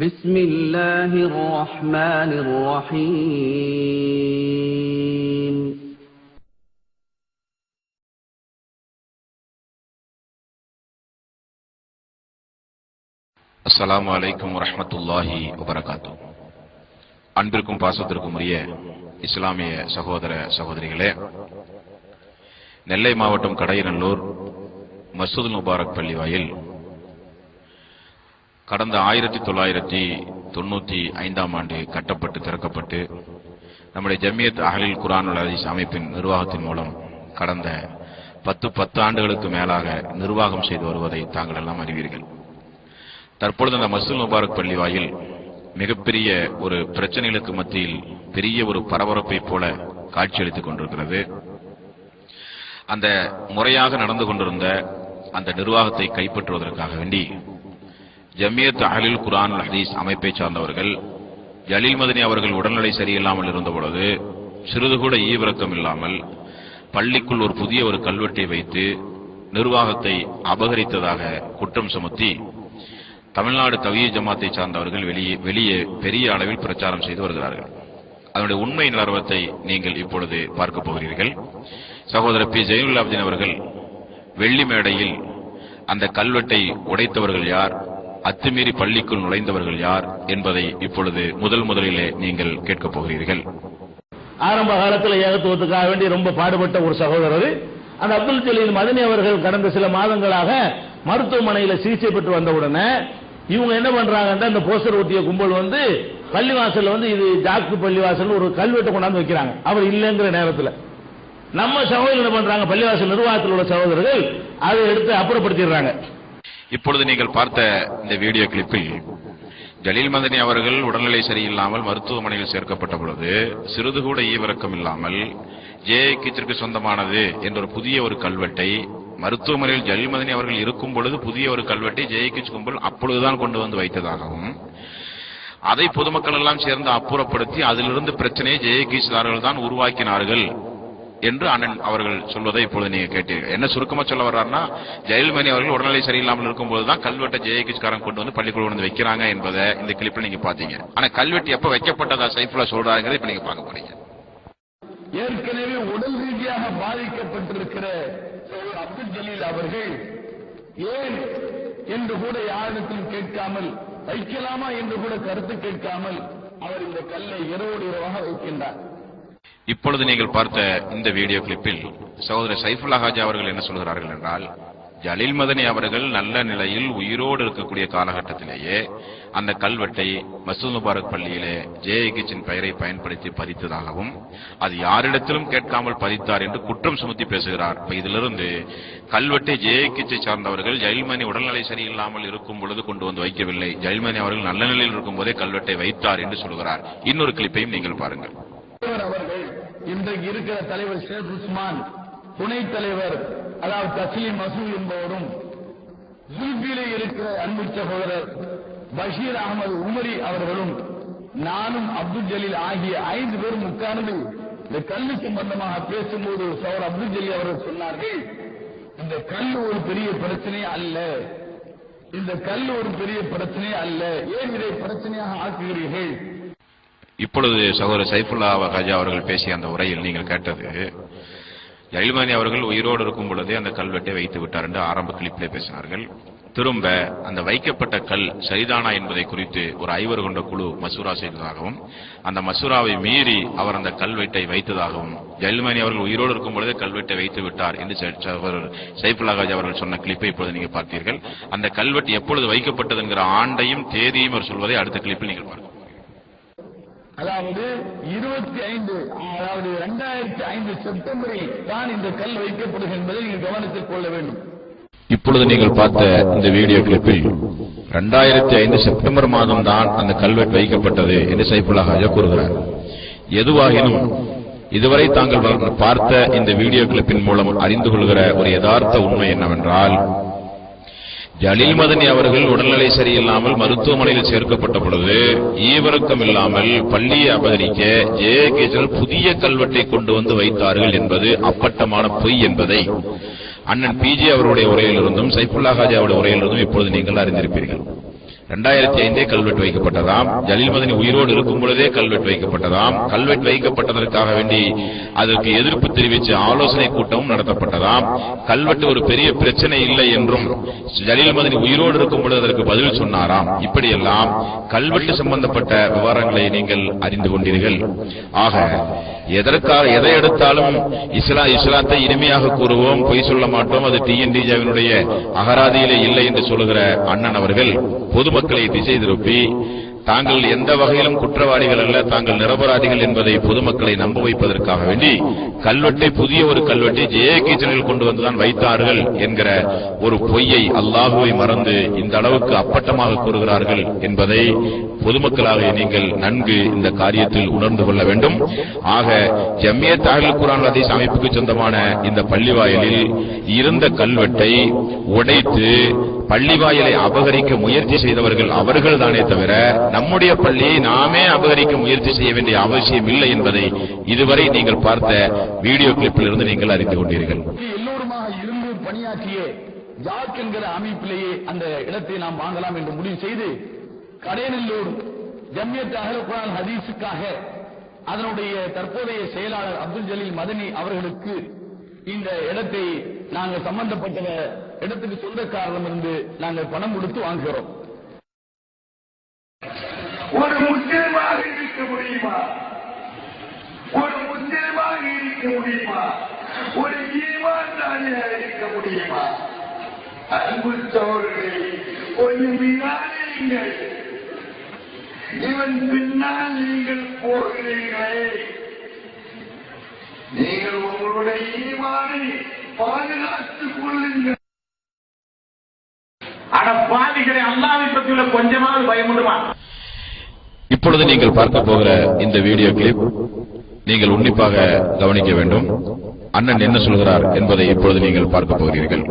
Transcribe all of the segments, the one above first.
بسم الله الرحمن الرحيم அஸ்ஸலாமு அலைக்கும் வரஹ்மத்துல்லாஹி வபரகாத்துஹு. அன்பிற்கும் பாசத்திற்கும் உரிய இஸ்லாமிய சகோதர சகோதரிகளே, நெல்லை மாவட்டம் கடையநல்லூர் மஸ்ஜிதுல் முபாரக் பள்ளிவாயில் கடந்த 1995 ஆண்டு கட்டப்பட்டு திறக்கப்பட்டு நம்முடைய ஜமியத் அஹ்லுல் குர்ஆன் வல் ஹதீஸ் அமைப்பின் நிர்வாகத்தின் மூலம் கடந்த 10 ஆண்டுகளுக்கு மேலாக நிர்வாகம் செய்து வருவதை தாங்கள் எல்லாம் அறிவீர்கள். தற்பொழுது அந்த மஸ்ஜிதுல் முபாரக் பள்ளிவாயில் மிகப்பெரிய ஒரு பிரச்சனைகளுக்கு மத்தியில் பெரிய ஒரு பரபரப்பை போல காட்சியளித்துக் கொண்டிருக்கிறது. அந்த முறையாக நடந்து கொண்டிருந்த அந்த நிர்வாகத்தை கைப்பற்றுவதற்காக வேண்டி ஜமியத் அஹ்லுல் குர்ஆன் வல் ஹதீஸ் அமைப்பை சார்ந்தவர்கள் ஜலீல் மதனி அவர்கள் உடல்நிலை சரியில்லாமல் இருந்த பொழுது சிறிது கூட ஈவிரக்கம் இல்லாமல் பள்ளிக்குள் ஒரு புதிய ஒரு கல்வெட்டை வைத்து நிர்வாகத்தை அபகரித்ததாக குற்றம் சுமத்தி தமிழ்நாடு தவ்ஹீத் ஜமாத்தை சார்ந்தவர்கள் வெளியே பெரிய அளவில் பிரச்சாரம் செய்து வருகிறார்கள். அதனுடைய உண்மை நிலவரத்தை நீங்கள் இப்பொழுது பார்க்க போகிறீர்கள். சகோதரர் பி ஜெயினுல் ஆபிதீன் அவர்கள் வெள்ளி மேடையில் அந்த கல்வெட்டை உடைத்தவர்கள் யார், அத்துமீறி பள்ளிக்குள் நுழைந்தவர்கள் யார் என்பதை இப்பொழுது முதலிலே நீங்கள் கேட்கப் போகிறீர்கள். ஆரம்ப காலத்தில் ஏகத்துவத்துக்காக வேண்டி ரொம்ப பாடுபட்ட ஒரு சகோதரர் அந்த அப்துல் ஜலீல் மதனி அவர்கள் கடந்த சில மாதங்களாக மருத்துவமனையில் சிகிச்சை பெற்று வந்தவுடனே இவங்க என்ன பண்றாங்கன்னா, இந்த போஸ்டர் ஒட்டிய கும்பல் வந்து பள்ளிவாசல் இது ஜாக்கு பள்ளிவாசல் ஒரு கல்வெட்டை கொண்டாந்து வைக்கிறாங்க. அவர் இல்லைங்கிற நேரத்தில் நம்ம சகோதரர் என்ன பண்றாங்க, பள்ளிவாசல் நிர்வாகத்தில் உள்ள சகோதரர்கள் அதை எடுத்து அப்புறப்படுத்திடுறாங்க. இப்பொழுது நீங்கள் பார்த்த இந்த வீடியோ கிளிப்பில் ஜலீல் மதனி அவர்கள் உடல்நிலை சரியில்லாமல் மருத்துவமனையில் சேர்க்கப்பட்ட பொழுது சிறிது கூட ஈவிரக்கம் இல்லாமல் ஜேஏக்கிற்கு சொந்தமானது என்ற ஒரு புதிய ஒரு கல்வெட்டை மருத்துவமனையில் ஜலீல் மதனி அவர்கள் இருக்கும் பொழுது புதிய ஒரு கல்வெட்டை ஜேஏகி கும்பல் அப்பொழுதுதான் கொண்டு வந்து வைத்ததாகவும் அதை பொதுமக்கள் எல்லாம் சேர்ந்து அப்புறப்படுத்தி அதிலிருந்து பிரச்சனையை ஜேஏகிஸ்தார்கள் தான் உருவாக்கினார்கள் என்று அண்ணன் அவர்கள் சொல்வதை இப்பொழுது நீங்க கேட்டீர்கள். என்ன சுருக்கமா சொல்ல வர்றாருன்னா, ஜலீல் மதனி அவர்கள் உடல்நிலை சரியில்லாமல் இருக்கும்போதுதான் கல்வெட்டை ஜேஏகிஸ்காரன் கொண்டு வந்து பள்ளிக்குள் வந்து வைக்கிறாங்க என்பதை இந்த கிளிப்பில் நீங்க பாத்தீங்க. ஆனா கல்வெட்டு எப்ப வைக்கப்பட்டதா சைஃபுல்லா சொல்றாங்கிறத இப்ப நீங்க பார்க்க போறீங்க. ஏற்கனவே உடல் ரீதியாக பாதிக்கப்பட்டிருக்கிற அப்துல் ஜலீல் அவர்கள் ஏன் என்று கூட யாரிடத்திலும் கேட்காமல், வைக்கலாமா என்று கூட கருத்து கேட்காமல் அவர் இந்த கல்லை இரவோடு இரவாக வைக்கின்றார். இப்பொழுது நீங்கள் பார்த்த இந்த வீடியோ கிளிப்பில் சகோதரர் சைஃபுல்லா ஹாஜி அவர்கள் என்ன சொல்கிறார்கள் என்றால், ஜலீல் மதனி அவர்கள் நல்ல நிலையில் உயிரோடு இருக்கக்கூடிய காலகட்டத்திலேயே அந்த கல்வெட்டை மஸ்ஜிதுல் முபாரக் பள்ளியிலே ஜேஏகிச்சின் பெயரை பயன்படுத்தி பதித்ததாகவும் அது யாரிடத்திலும் கேட்காமல் பதித்தார் என்று குற்றம் சுமத்தி பேசுகிறார். இதிலிருந்து கல்வெட்டை ஜேஏகிச்சை சார்ந்தவர்கள் ஜலீல் மதனி உடல்நிலை சரியில்லாமல் இருக்கும் பொழுது கொண்டு வந்து வைக்கவில்லை, ஜலீல் மதனி அவர்கள் நல்ல நிலையில் இருக்கும் போதே கல்வெட்டை வைத்தார் என்று சொல்கிறார். இன்னொரு கிளிப்பையும் நீங்கள் பாருங்கள். அவர்கள் இன்றைக்கு இருக்கிற தலைவர் ஷேக் உஸ்மான், துணைத் தலைவர் அதாவது தஸ்லீம் மசூத் என்பவரும், ஜுல்பிலே இருக்கிற அன்பு சகோதரர் பஷீர் அகமது உமரி அவர்களும், நானும் அப்துல் ஜலீல் ஆகிய 5 பேரும் உட்கார்ந்து இந்த கல்லு சம்பந்தமாக பேசும்போது சகோதரர் அப்துல் ஜலீல் அவர்கள் சொன்னார்கள், இந்த கல் ஒரு பெரிய பிரச்சனை அல்ல, இந்த கல் ஒரு பெரிய பிரச்சனை அல்ல, ஏன் இதை பிரச்சனையாக ஆக்குகிறீர்கள்? இப்பொழுது சகோதரர் சைஃபுல்லா ஹாஜி அவர்கள் பேசிய அந்த உரையில் நீங்கள் கேட்டது, ஜலீல் மதனி அவர்கள் உயிரோடு இருக்கும் பொழுதே அந்த கல்வெட்டை வைத்து விட்டார் என்று ஆரம்ப கிளிப்பிலே பேசினார்கள். திரும்ப அந்த வைக்கப்பட்ட கல் சரிதானா என்பதை குறித்து ஒரு 5 பேர் கொண்ட குழு மசூரா செய்ததாகவும் அந்த மசூராவை மீறி அவர் அந்த கல்வெட்டை வைத்ததாகவும் ஜலீல் மதனி அவர்கள் உயிரோடு இருக்கும் பொழுதே கல்வெட்டை வைத்து விட்டார் என்று சகோதரர் சைஃபுல்லா ஹாஜி அவர்கள் சொன்ன கிளிப்பை இப்பொழுது நீங்கள் பார்த்தீர்கள். அந்த கல்வெட்டு எப்பொழுது வைக்கப்பட்டது என்கிற ஆண்டையும் தேதியும் அவர் சொல்வதை அடுத்த கிளிப்பில் நீங்கள் பார்க்க. அதாவது 2005 செப்டம்பரில் தான் இந்த கல் வைக்கப்படுகிறது என்பதை நீங்கள் கவனத்தில் கொள்ள வேண்டும். இப்பொழுது நீங்கள் பார்த்த இந்த வீடியோ கிளிப்பில் 2005 செப்டம்பர் மாதம் தான் அந்த கல்வெட்டு வைக்கப்பட்டது என்று சைஃபுல்லா ஹாஜி கூறுகிறார். எதுவாகினும் இதுவரை தாங்கள் பார்த்த இந்த வீடியோ கிளிப்பின் மூலம் அறிந்து கொள்கிற ஒரு யதார்த்த உண்மை என்னவென்றால், ஜலீல் மதனி அவர்கள் உடல்நிலை சரியில்லாமல் மருத்துவமனையில் சேர்க்கப்பட்ட பொழுது ஈவிரக்கம் இல்லாமல் பள்ளியை அபகரிக்க ஜேஏகிகள் புதிய கல்வெட்டை கொண்டு வந்து வைத்தார்கள் என்பது அப்பட்டமான பொய் என்பதை அண்ணன் பிஜே அவருடைய உரையிலிருந்தும் சைஃபுல்லா ஹாஜி அவருடைய உரையிலிருந்தும் இப்பொழுது நீங்கள் அறிந்திருப்பீர்கள். 2005 கல்வெட்டு வைக்கப்பட்டதாம். ஜலீல் மதனி உயிரோடு இருக்கும் பொழுதே கல்வெட்டு வைக்கப்பட்டதாம். கல்வெட்டு வைக்கப்பட்டதற்காக வேண்டி அதற்கு எதிர்ப்பு தெரிவித்து ஆலோசனை கூட்டமும் நடத்தப்பட்டதாம். கல்வெட்டு ஒரு பெரிய பிரச்சனை இல்லை என்றும் ஜலீல் மதனி உயிரோடு இருக்கும் பொழுது அதற்கு பதில் சொன்னாராம். இப்படியெல்லாம் கல்வெட்டு சம்பந்தப்பட்ட விவரங்களை நீங்கள் அறிந்து கொண்டீர்கள். ஆக எதை எடுத்தாலும் இஸ்லாத்தை இனிமையாக கூறுவோம், பொய் சொல்ல மாட்டோம், அது டிஎன்டிஜேவினுடைய அகராதியிலே இல்லை என்று சொல்லுகிற அண்ணன் அவர்கள் பொதுமக்களை திசை திருப்பி தாங்கள் எந்த வகையிலும் குற்றவாளிகள் அல்ல, தாங்கள் நிரபராதிகள் என்பதை பொதுமக்களை நம்ப வைப்பதற்காக வேண்டி கல்வெட்டை புதிய ஒரு கல்வெட்டை ஜேகேச்சனில் கொண்டு வந்துதான் வைத்தார்கள் என்கிற ஒரு பொய்யை அல்லாஹுவை மறந்து இந்த அளவுக்கு அப்பட்டமாக கூறுகிறார்கள் என்பதை பொதுமக்களாக நீங்கள் நன்கு இந்த காரியத்தில் உணர்ந்து கொள்ள வேண்டும். ஆக ஜமியத் அஹ்லுல் குர்ஆன் ஹதீஸ் அமைப்புக்கு சொந்தமான இந்த பள்ளிவாயலில் இருந்த கல்வெட்டை உடைத்து பள்ளிவாயலை அபகரிக்க முயற்சி செய்தவர்கள் அவர்கள் தானே தவிர நம்முடைய பள்ளியை நாமே அபகரிக்க முயற்சி செய்ய வேண்டிய அவசியம் இல்லை என்பதை இதுவரை நீங்கள் பார்த்த வீடியோ கிளிப்பில் இருந்து நீங்கள் அறிந்து கொண்டீர்கள். எல்லோருமாக இருந்து பணியாற்றிய ஜாக் என்கிற அமைப்பிலேயே அந்த இடத்தை நாம் வாங்கலாம் என்று முடிவு செய்து கடையநல்லூர் ஜமியத் அஹ்லுல் குர்ஆன் ஹதீஸுக்காக அதனுடைய தற்போதைய செயலாளர் அப்துல் ஜலீல் மதனி அவர்களுக்கு இந்த இடத்தை நாங்கள் சம்பந்தப்பட்ட இடத்துக்கு சொந்தக்காரரிடம் இருந்து நாங்கள் பணம் கொடுத்து வாங்குகிறோம். ஒரு முஸ்லிமாக இருக்க முடியுமா? ஒரு முஸ்லிமாக இருக்க முடியுமா? ஒரு ஈமான்தாரியாக இருக்க முடியுமா? அன்பு சகோதரர்களே, கொஞ்சம் வினாடியுங்கள். இவன் பின்னால் நீங்கள் போகிறீர்களே, நீங்கள் உங்களுடைய ஈமானை பாதுகாத்துக் கொள்ளுங்கள். பாதிகளை அல்லாஹ்வை பற்றியுள்ள கொஞ்சமாவது பயம் உண்டுமா? இப்பொழுது நீங்கள் பார்க்க போகிற இந்த வீடியோ கிளிப் நீங்கள் உன்னிப்பாக கவனிக்க வேண்டும். அண்ணன் என்ன சொல்கிறார் என்பதை இப்பொழுது நீங்கள் பார்க்க போகிறீர்கள்.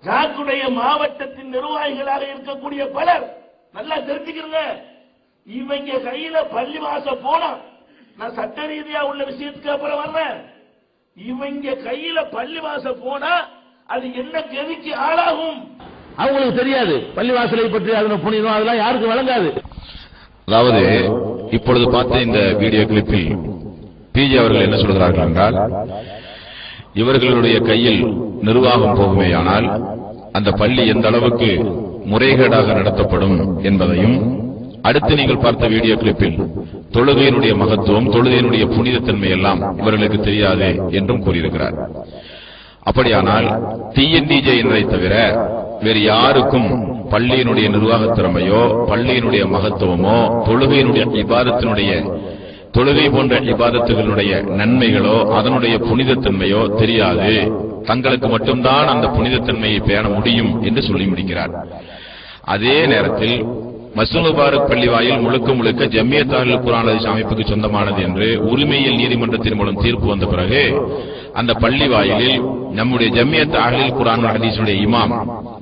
ஜாக்குடைய மாவட்டத்தின் நிர்வாகிகளாக இருக்கக்கூடிய பலர் நல்லா தெரிஞ்சுக்கிறங்க. இவங்க கையில பள்ளிவாசல் போனா, நான் சட்ட ரீதியா உள்ள விஷயத்துக்கு அப்புறம் வர்றேன், இவங்க கையில பள்ளிவாசல் போனா அது என்ன கதிக்கு ஆளாகும் அவங்களுக்கு தெரியாது. பள்ளிவாசலை பற்றி அதனை புனிதம் அதெல்லாம் யாருக்கு வழங்காது. அதாவது இப்பொழுது பார்த்த இந்த வீடியோ கிளிப்பில் பிஜே அவர்கள் என்ன சொல்கிறார்கள் என்றால், இவர்களுடைய கையில் நிர்வாகம் போகுமேயானால் அந்த பள்ளி எந்த அளவுக்கு முறைகேடாக நடத்தப்படும் என்பதையும், அடுத்து நீங்கள் பார்த்த வீடியோ கிளிப்பில் தொழுகையினுடைய மகத்துவம், தொழுகையினுடைய புனிதத்தன்மை எல்லாம் இவர்களுக்கு தெரியாது என்றும் கூறியிருக்கிறார். அப்படியானால் டிஎன்டிஜே என்பதை தவிர வேறு யாருக்கும் பள்ளியினுடைய நிர்வாக திறமையோ, பள்ளியினுடைய மகத்துவமோ, தொழுகையினுடைய இபாதத்தினுடைய தொழுகை போன்ற இபாதத்துகளுடைய நன்மைகளோ, அதனுடைய புனிதத்தன்மையோ தெரியாது. தங்களுக்கு மட்டும்தான் அந்த புனிதத்தன்மையை பேண முடியும் என்று சொல்லி முடிக்கிறார். அதே நேரத்தில் மஸ்ஜித் முபாரக் பள்ளிவாயில் முழுக்க முழுக்க ஜமியத் அஹ்லுல் குர்ஆன் ஹதீஸ் அமைப்புக்கு சொந்தமானது என்று உரிமையியல் நீதிமன்றத்தின் மூலம் தீர்ப்பு வந்த பிறகு அந்த பள்ளிவாயிலில் நம்முடைய ஜமியத் அஹ்லுல் குர்ஆன் ஹதீஸுடைய இமாம்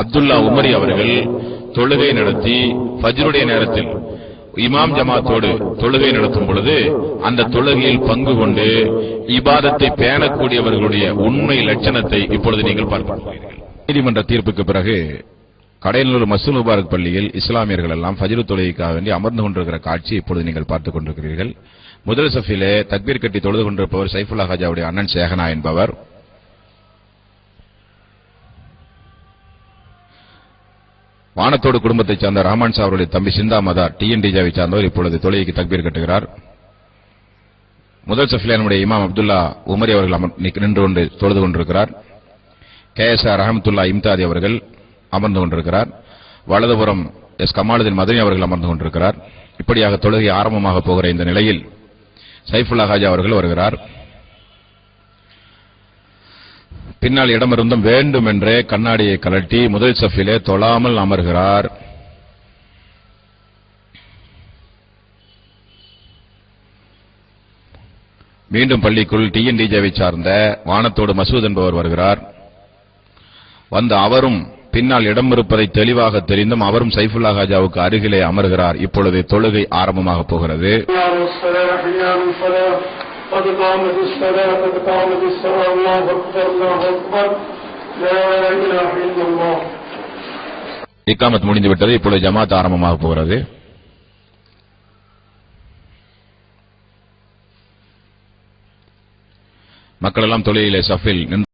அப்துல்லா உமரி அவர்கள் தொழுகை நடத்தி ஃபஜ்ருடைய நேரத்தில் இமாம் ஜமாத்தோடு தொழுகை நடத்தும் பொழுது அந்த தொழுகையில் பங்கு கொண்டு இபாதத்தை பேணக்கூடியவர்களுடைய உண்மை லட்சணத்தை இப்பொழுது நீங்கள் பார்க்க. நீதிமன்ற தீர்ப்புக்கு பிறகு கடையநல்லூர் மஸ்ஜித் முபாரக் பள்ளியில் இஸ்லாமியர்கள் எல்லாம் ஃபஜ்ர் தொழுகைக்காக வேண்டி அமர்ந்து கொண்டிருக்கிற காட்சி இப்பொழுது நீங்கள் பார்த்துக் கொண்டிருக்கிறீர்கள். முதல் சஃபிலே தக்பீர் கட்டி தொழுது கொண்டிருப்பவர் சைஃபுல்லா ஹாஜாவுடைய அண்ணன் சேகனா என்பவர். வானத்தோடு குடும்பத்தைச் சார்ந்த ரஹ்மான் சாஹ் அவருடைய தம்பி சிந்தா மதார் டிஎன்டிஜாவை சார்ந்தவர் இப்பொழுது தொழுகைக்கு தக்பீர் கட்டுகிறார். முதல் சஃபிலே நம்முடைய இமாம் அப்துல்லா உமரி அவர்கள் நின்று கொண்டு தொழுது கொண்டிருக்கிறார். கேஎஸ்ஆர் ரஹமத்துல்லா இம்தாதி அவர்கள் அமர்ந்து கொண்டிருக்கிறார். வலதுபுறம் எஸ் கமாலுதீன் மதனி அவர்கள் அமர்ந்து கொண்டிருக்கிறார். இப்படியாக தொழுகை ஆரம்பமாக போகிற இந்த நிலையில் சைஃபுல்லா ஹாஜா அவர்கள் வருகிறார். பின்னால் இடமிருந்தும் வேண்டுமென்றே கண்ணாடியை கலட்டி முதல் சஃபிலே தொழாமல் அமர்கிறார். மீண்டும் பள்ளிக்குள் டிஎன்டிஜேவை சார்ந்த வானத்தோடு மசூத் என்பவர் வருகிறார். வந்த அவரும் பின்னால் இடம் இருப்பதை தெளிவாக தெரிந்தும் அவரும் சைஃபுல்லா ஹாஜாவுக்கு அருகிலே அமர்கிறார். இப்பொழுது தொழுகை ஆரம்பமாக போகிறது. இக்காமத் முடிந்து விட்டது. இப்பொழுது ஜமாத் ஆரம்பமாக போகிறது. மக்கள் எல்லாம் தொழுகையிலே சஃபில் நின்று